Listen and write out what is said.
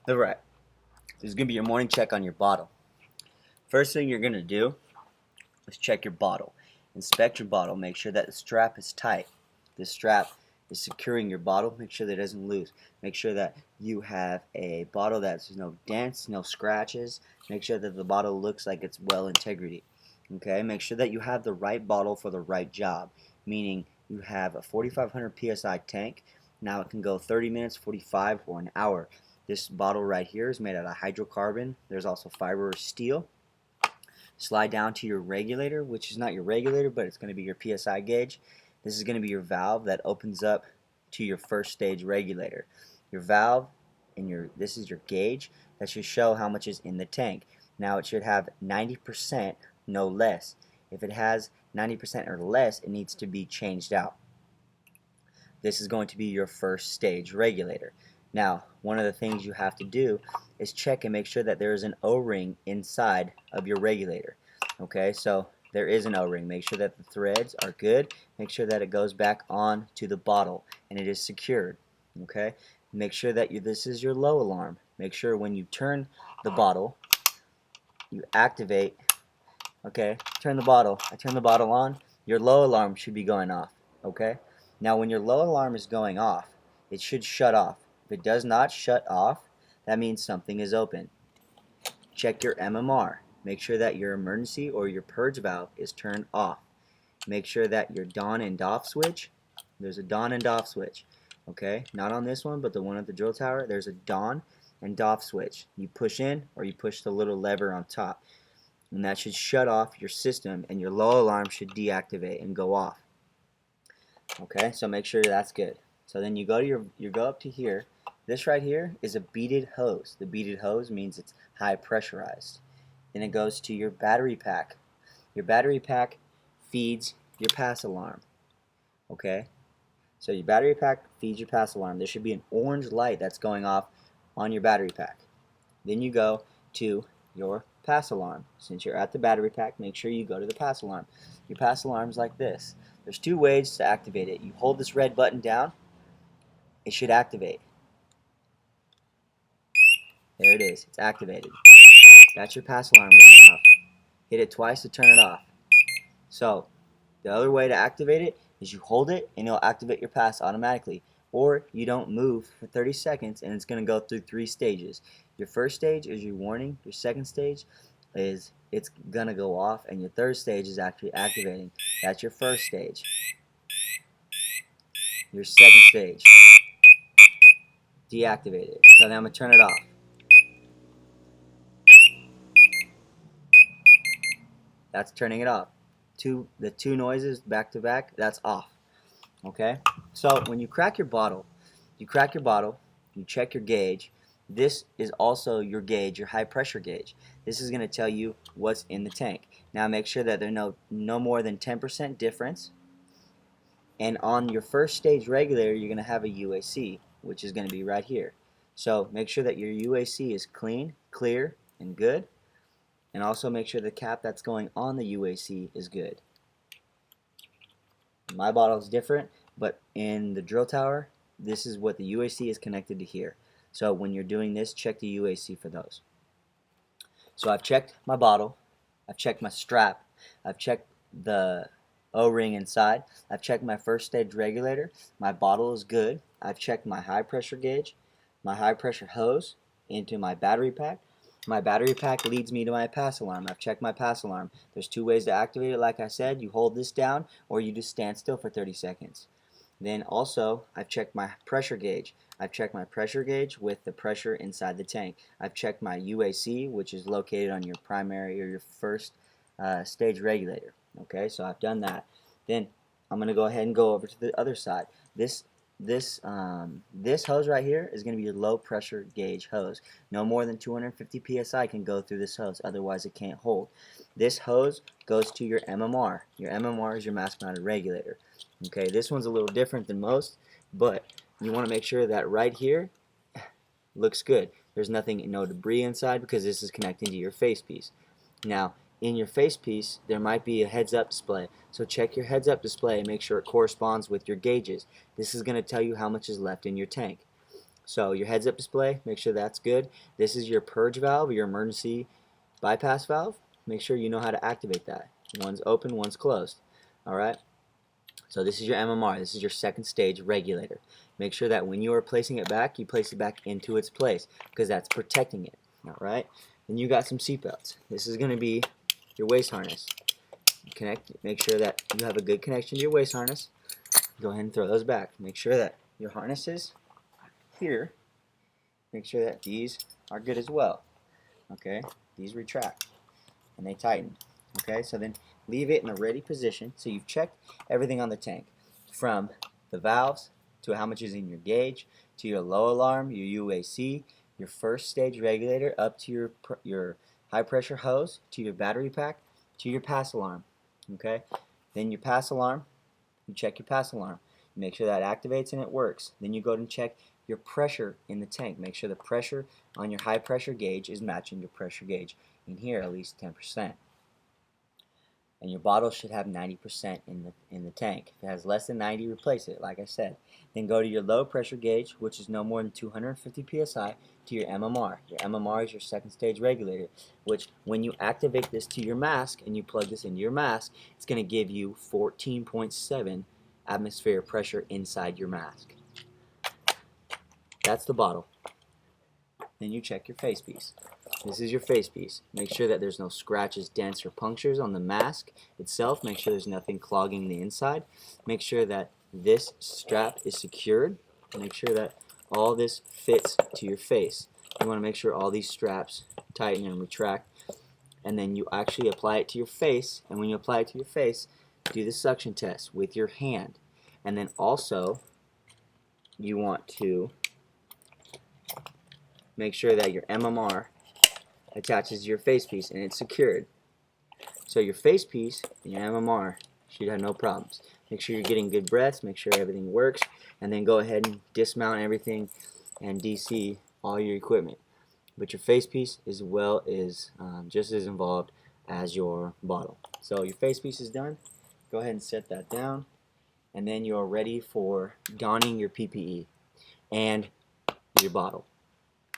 Alright, this is going to be your morning check on your bottle. First thing you're going to do is check your bottle. Inspect your bottle. Make sure that the strap is tight. This strap is securing your bottle. Make sure that it doesn't loose. Make sure that you have a bottle that's no dents, no scratches. Make sure that the bottle looks like it's well integrity. Okay, make sure that you have the right bottle for the right job, meaning you have a 4,500 psi tank. Now it can go 30 minutes, 45, or an hour. This bottle right here is made out of hydrocarbon. There's also fiber or steel. Slide down to your regulator, which is not your regulator, but it's going to be your PSI gauge. This is going to be your valve that opens up to your first stage regulator. Your valve and this is your gauge that should show how much is in the tank. Now it should have 90%, no less. If it has 90% or less, it needs to be changed out. This is going to be your first stage regulator. Now, one of the things you have to do is check and make sure that there is an O-ring inside of your regulator. Okay, so there is an O-ring. Make sure that the threads are good. Make sure that it goes back on to the bottle and it is secured. Okay, make sure that this is your low alarm. Make sure when you turn the bottle, you activate. Okay, turn the bottle. I turn the bottle on. Your low alarm should be going off. Okay, now when your low alarm is going off, it should shut off. If it does not shut off, that means something is open. Check your MMR. Make sure that your emergency or your purge valve is turned off. Make sure that your DON and DOF switch, there's a DON and DOF switch. Okay, not on this one, but the one at the drill tower, there's a DON and DOF switch. You push in or you push the little lever on top. And that should shut off your system and your low alarm should deactivate and go off. Okay, so make sure that's good. So then you go to you go up to here. This right here is a beaded hose. The beaded hose means it's high pressurized. Then it goes to your battery pack. Your battery pack feeds your pass alarm. Okay? So your battery pack feeds your pass alarm. There should be an orange light that's going off on your battery pack. Then you go to your pass alarm. Since you're at the battery pack, make sure you go to the pass alarm. Your pass alarm is like this. There's two ways to activate it. You hold this red button down, it should activate. There it is. It's activated. That's your pass alarm going off. Hit it twice to turn it off. So, the other way to activate it is you hold it and it'll activate your pass automatically. Or you don't move for 30 seconds and it's going to go through 3 stages. Your first stage is your warning. Your second stage is it's going to go off. And your third stage is actually activating. That's your first stage. Your second stage. Deactivated. So now I'm going to turn it off. That's turning it off. The two noises back to back, that's off. Okay? So when you crack your bottle, you check your gauge. This is also your gauge, your high pressure gauge. This is going to tell you what's in the tank. Now make sure that there's no more than 10% difference. And on your first stage regulator, you're going to have a UAC, which is going to be right here. So make sure that your UAC is clean, clear, and good. And also make sure the cap that's going on the UAC is good. My bottle is different, but in the drill tower, this is what the UAC is connected to here. So when you're doing this, check the UAC for those. So I've checked my bottle, I've checked my strap, I've checked the O-ring inside, I've checked my first stage regulator, my bottle is good, I've checked my high pressure gauge, my high pressure hose into my battery pack. My battery pack leads me to my pass alarm. I've checked my pass alarm. There's 2 ways to activate it, like I said. You hold this down or you just stand still for 30 seconds. Then also, I've checked my pressure gauge. I've checked my pressure gauge with the pressure inside the tank. I've checked my UAC, which is located on your primary or your first stage regulator. Okay, so I've done that. Then I'm going to go ahead and go over to the other side. This hose right here is going to be your low pressure gauge hose. No more than 250 psi can go through this hose, otherwise it can't hold. This hose goes to your MMR. Your MMR is your mask mounted regulator. Okay, this one's a little different than most, but you want to make sure that right here looks good. There's no debris inside because this is connecting to your face piece. Now, in your face piece, there might be a heads-up display. So check your heads-up display and make sure it corresponds with your gauges. This is going to tell you how much is left in your tank. So your heads-up display, make sure that's good. This is your purge valve, your emergency bypass valve. Make sure you know how to activate that. One's open, one's closed. Alright? So this is your MMR. This is your second stage regulator. Make sure that when you are placing it back, you place it back into its place, because that's protecting it. Alright? Then you got some seatbelts. This is going to be your waist harness. Make sure that you have a good connection to your waist harness. Go ahead and throw those back. Make sure that your harnesses here, make sure that these are good as well. Okay? These retract and they tighten. Okay? So then leave it in a ready position. So you've checked everything on the tank, from the valves to how much is in your gauge, to your low alarm, your UAC, your first stage regulator, up to your high pressure hose, to your battery pack, to your pass alarm. Okay? Then your pass alarm, you check your pass alarm. Make sure that activates and it works. Then you go and check your pressure in the tank. Make sure the pressure on your high pressure gauge is matching your pressure gauge in here, at least 10%. And your bottle should have 90% in the tank. If it has less than 90, replace it, like I said. Then go to your low pressure gauge, which is no more than 250 psi, to your MMR. Your MMR is your second stage regulator, which when you activate this to your mask and you plug this into your mask, it's going to give you 14.7 atmosphere pressure inside your mask. That's the bottle. Then you check your face piece. This is your face piece. Make sure that there's no scratches, dents, or punctures on the mask itself. Make sure there's nothing clogging the inside. Make sure that this strap is secured. Make sure that all this fits to your face. You want to make sure all these straps tighten and retract. And then you actually apply it to your face. And when you apply it to your face, do the suction test with your hand. And then also, you want to make sure that your MMR attaches to your face piece and it's secured. So your face piece and your MMR should have no problems. Make sure you're getting good breaths, make sure everything works, and then go ahead and dismount everything and DC all your equipment. But your face piece as well is just as involved as your bottle. So your face piece is done. Go ahead and set that down, and then you're ready for donning your PPE and your bottle.